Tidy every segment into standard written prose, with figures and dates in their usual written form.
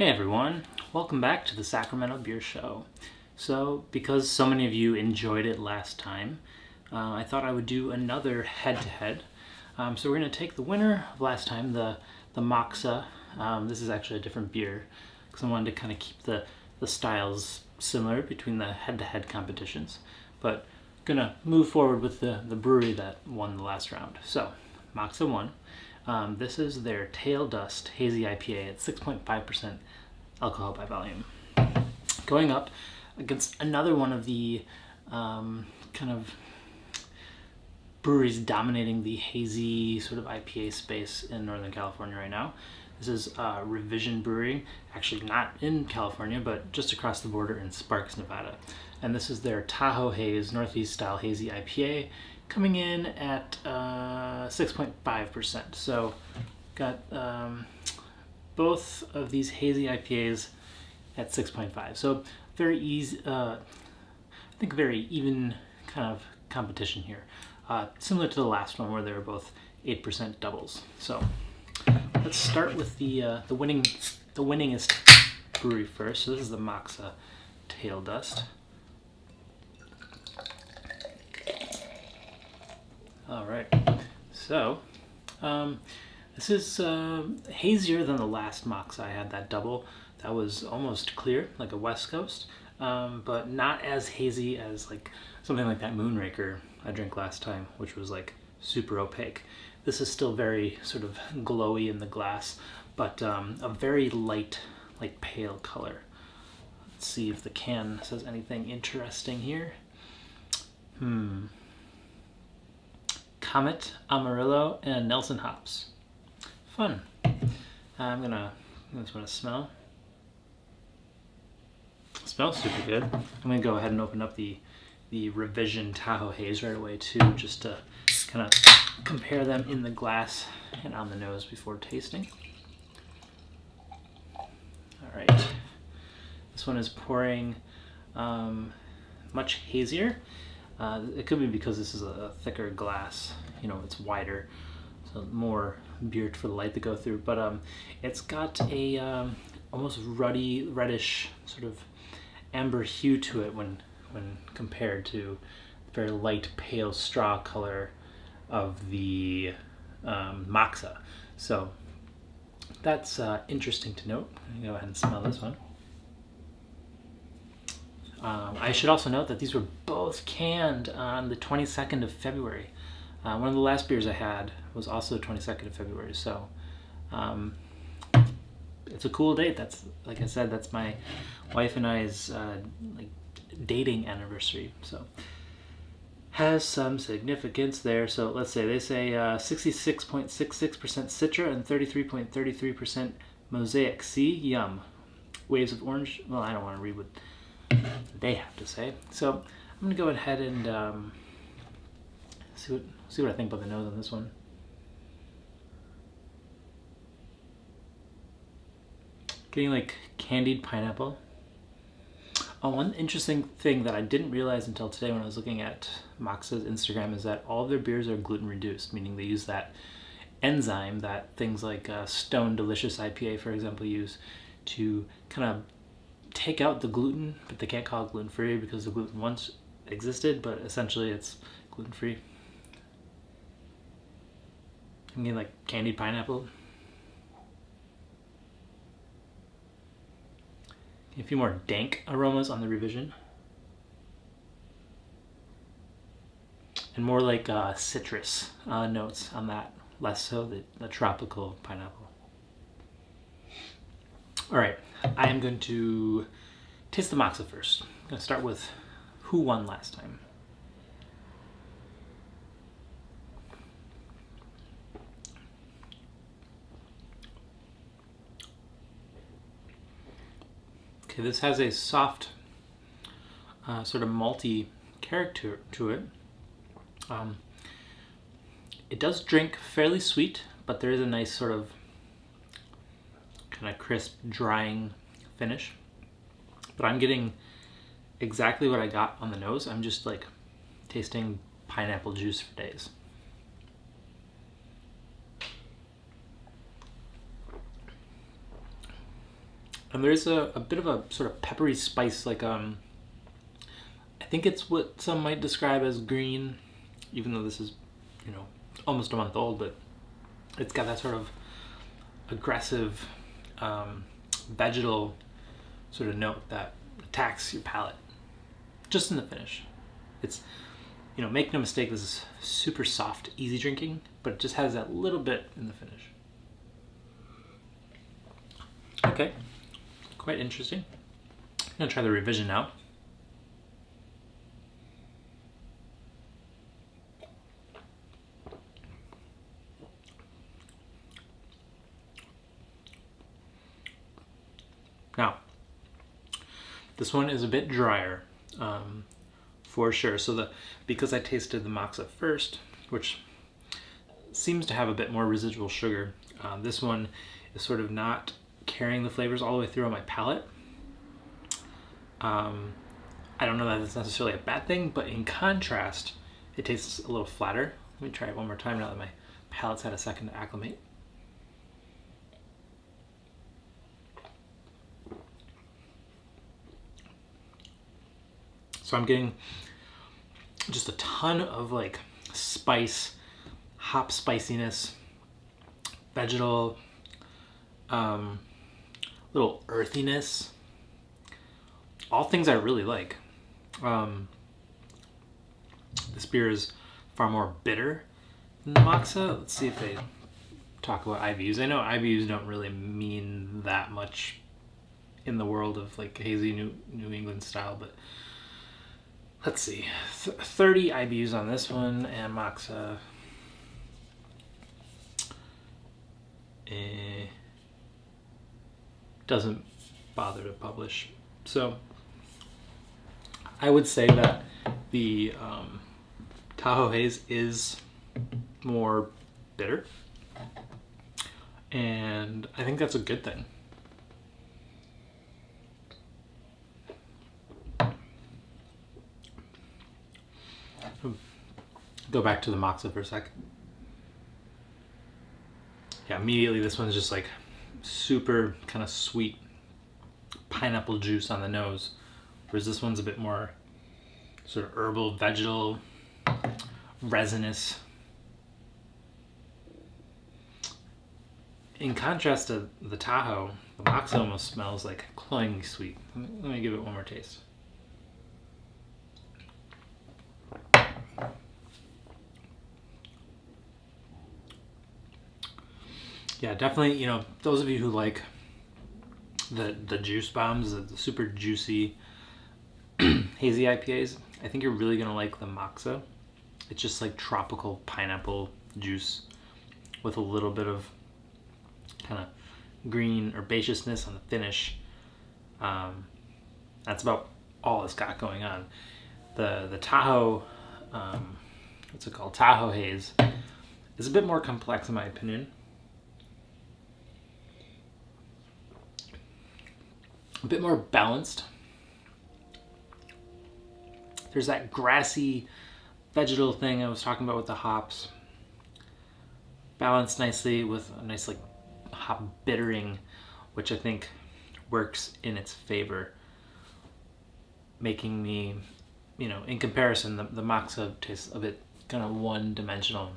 Hey everyone, welcome back to the Sacramento Beer Show. So, because so many of you enjoyed it last time, I thought I would do another head-to-head. So we're going to take the winner of last time, the Moksa. This is actually a different beer, because I wanted to kind of keep the styles similar between the head-to-head competitions. But gonna move forward with the brewery that won the last round. So, Moksa won. This is their Tail Dust Hazy IPA at 6.5% alcohol by volume. Going up against another one of the kind of breweries dominating the hazy sort of IPA space in Northern California right now. This is Revision Brewing, actually not in California, but just across the border in Sparks, Nevada. And this is their Tahoe Haze Northeast Style Hazy IPA, coming in at 6.5%. So got both of these hazy IPAs at 6.5. So very easy, I think very even kind of competition here. Similar to the last one where they were both 8% doubles. So let's start with the winningest brewery first. So this is the Moksa Tail Dust. All right, so this is hazier than the last Moksa. I had that double. That was almost clear, like a West Coast, but not as hazy as like something like that Moonraker I drank last time, which was like super opaque. This is still very sort of glowy in the glass, but a very light, like pale color. Let's see if the can says anything interesting here. Comet, Amarillo, and Nelson hops. Fun. I just want to smell. Smells super good. I'm gonna go ahead and open up the Revision Tahoe Haze right away too, just to kind of compare them in the glass and on the nose before tasting. All right. This one is pouring much hazier. It could be because this is a thicker glass, you know, it's wider, so more beer for the light to go through. But it's got a almost ruddy, reddish sort of amber hue to it when compared to the very light, pale straw color of the Moksa. So that's interesting to note. I'm gonna go ahead and smell this one. I should also note that these were both canned on the 22nd of February. One of the last beers I had was also the 22nd of February, so it's a cool date. That's, like I said, that's my wife and I's like dating anniversary, so has some significance there. So let's say they say 66.66% Citra and 33.33% Mosaic C. Yum. Waves of orange. Well, I don't want to read what they have to say. So I'm gonna go ahead and see what I think about the nose on this one. Getting like candied pineapple. Oh, one interesting thing that I didn't realize until today when I was looking at Moksa's Instagram is that all of their beers are gluten reduced, meaning they use that enzyme that things like Stone Delicious IPA, for example, use to kind of take out the gluten, but they can't call it gluten-free because the gluten once existed, but essentially it's gluten-free. I mean, like candied pineapple. A few more dank aromas on the Revision. And more like citrus notes on that, less so the tropical pineapple. All right, I am going to taste the Moksa first. I'm going to start with who won last time. Okay, this has a soft, sort of malty character to it. It does drink fairly sweet, but there is a nice sort of kind of crisp, drying finish. But I'm getting exactly what I got on the nose. I'm just like tasting pineapple juice for days. And there's a bit of a sort of peppery spice, like I think it's what some might describe as green, even though this is, you know, almost a month old, but it's got that sort of aggressive vegetal sort of note that attacks your palate just in the finish. It's, you know, make no mistake, this is super soft, easy drinking, but it just has that little bit in the finish. Okay, quite interesting. I'm gonna try the Revision now. Now, this one is a bit drier, for sure. So because I tasted the Moksa first, which seems to have a bit more residual sugar, this one is sort of not carrying the flavors all the way through on my palate. I don't know that it's necessarily a bad thing, but in contrast, it tastes a little flatter. Let me try it one more time now that my palate's had a second to acclimate. So I'm getting just a ton of like spice, hop spiciness, vegetal, little earthiness, all things I really like. This beer is far more bitter than the Moksa. Let's see if they talk about IBUs. I know IBUs don't really mean that much in the world of like hazy New England style, but let's see, 30 IBUs on this one, and Moksa doesn't bother to publish. So I would say that the Tahoe Haze is more bitter, and I think that's a good thing. Go back to the Moksa for a sec. Yeah, immediately this one's just like super kind of sweet pineapple juice on the nose, whereas this one's a bit more sort of herbal, vegetal, resinous. In contrast to the Tahoe, the Moksa almost smells like cloyingly sweet. Let me give it one more taste. Yeah, definitely, you know, those of you who like the juice bombs, the super juicy hazy IPAs, I think you're really gonna like the Moksa. It's just like tropical pineapple juice with a little bit of kind of green herbaceousness on the finish. That's about all it's got going on. The Tahoe, what's it called? Tahoe Haze is a bit more complex in my opinion. A bit more balanced. There's that grassy vegetal thing I was talking about with the hops, balanced nicely with a nice like hop bittering, which I think works in its favor, making me, you know, in comparison, the Moksa tastes a bit kind of one-dimensional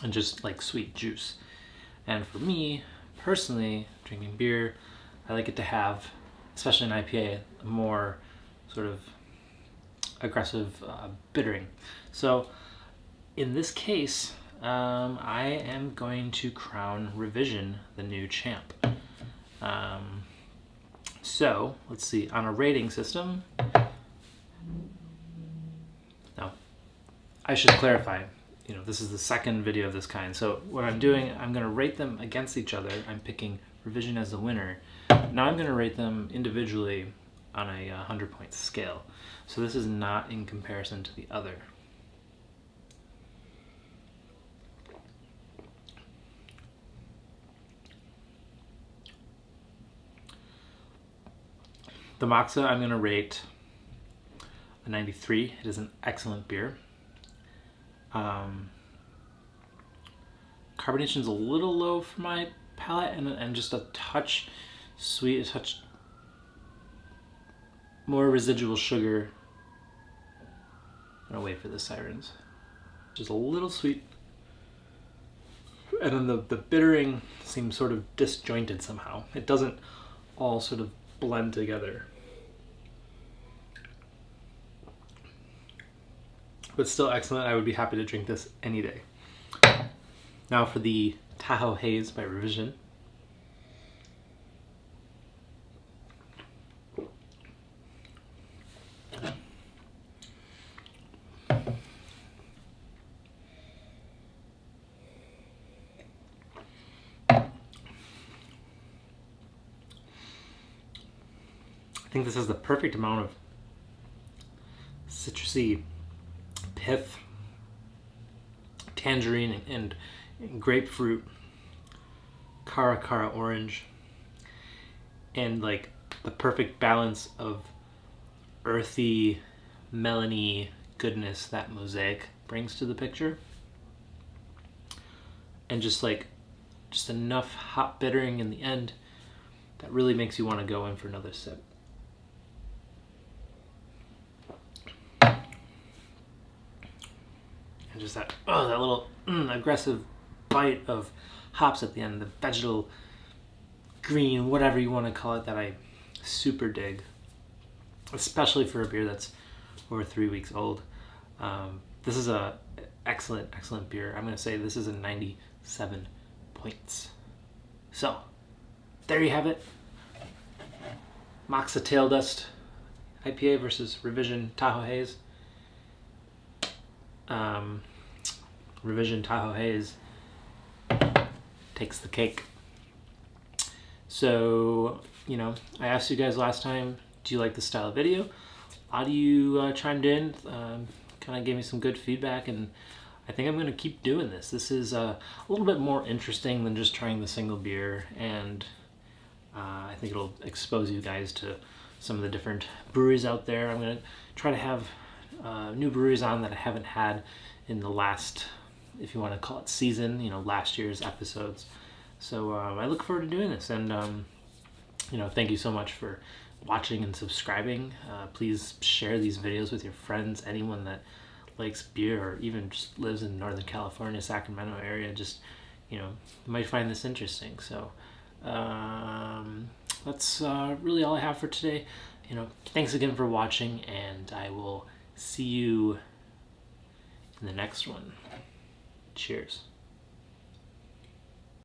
and just like sweet juice. And for me personally, drinking beer, I like it to have, especially an IPA, more sort of aggressive bittering. So in this case, I am going to crown Revision the new champ. So let's see, on a rating system. Now, I should clarify, you know, this is the second video of this kind. So what I'm doing, I'm going to rate them against each other. I'm picking Revision as the winner. Now I'm going to rate them individually on a 100-point scale. So this is not in comparison to the other. The Moksa I'm going to rate a 93. It is an excellent beer. Carbonation's a little low for my palate, and just a touch sweet, a touch more residual sugar. I'm gonna wait for the sirens. Just a little sweet. And then the bittering seems sort of disjointed somehow. It doesn't all sort of blend together. But still excellent. I would be happy to drink this any day. Now for the Tahoe Haze by Revision. I think this has the perfect amount of citrusy pith, tangerine, and grapefruit, cara orange, and like the perfect balance of earthy, melony goodness that Mosaic brings to the picture, and just enough hot bittering in the end that really makes you want to go in for another sip. And just that little aggressive bite of hops at the end, the vegetal green, whatever you want to call it, that I super dig, especially for a beer that's over 3 weeks old. This is a excellent beer. I'm going to say this is a 97 points. So there you have it. Moksa Tail Dust IPA versus Revision Tahoe Haze. Revision Tahoe Haze takes the cake. So, I asked you guys last time, do you like this style of video? A lot of you chimed in, kind of gave me some good feedback, and I think I'm going to keep doing this. This is a little bit more interesting than just trying the single beer, and I think it'll expose you guys to some of the different breweries out there. I'm going to try to have new breweries on that I haven't had in the last, if you want to call it season, last year's episodes. So I look forward to doing this, and thank you so much for watching and subscribing. Please share these videos with your friends, anyone that likes beer or even just lives in Northern California, Sacramento area. Just might find this interesting. So that's really all I have for today. Thanks again for watching, and I will see you in the next one. Cheers.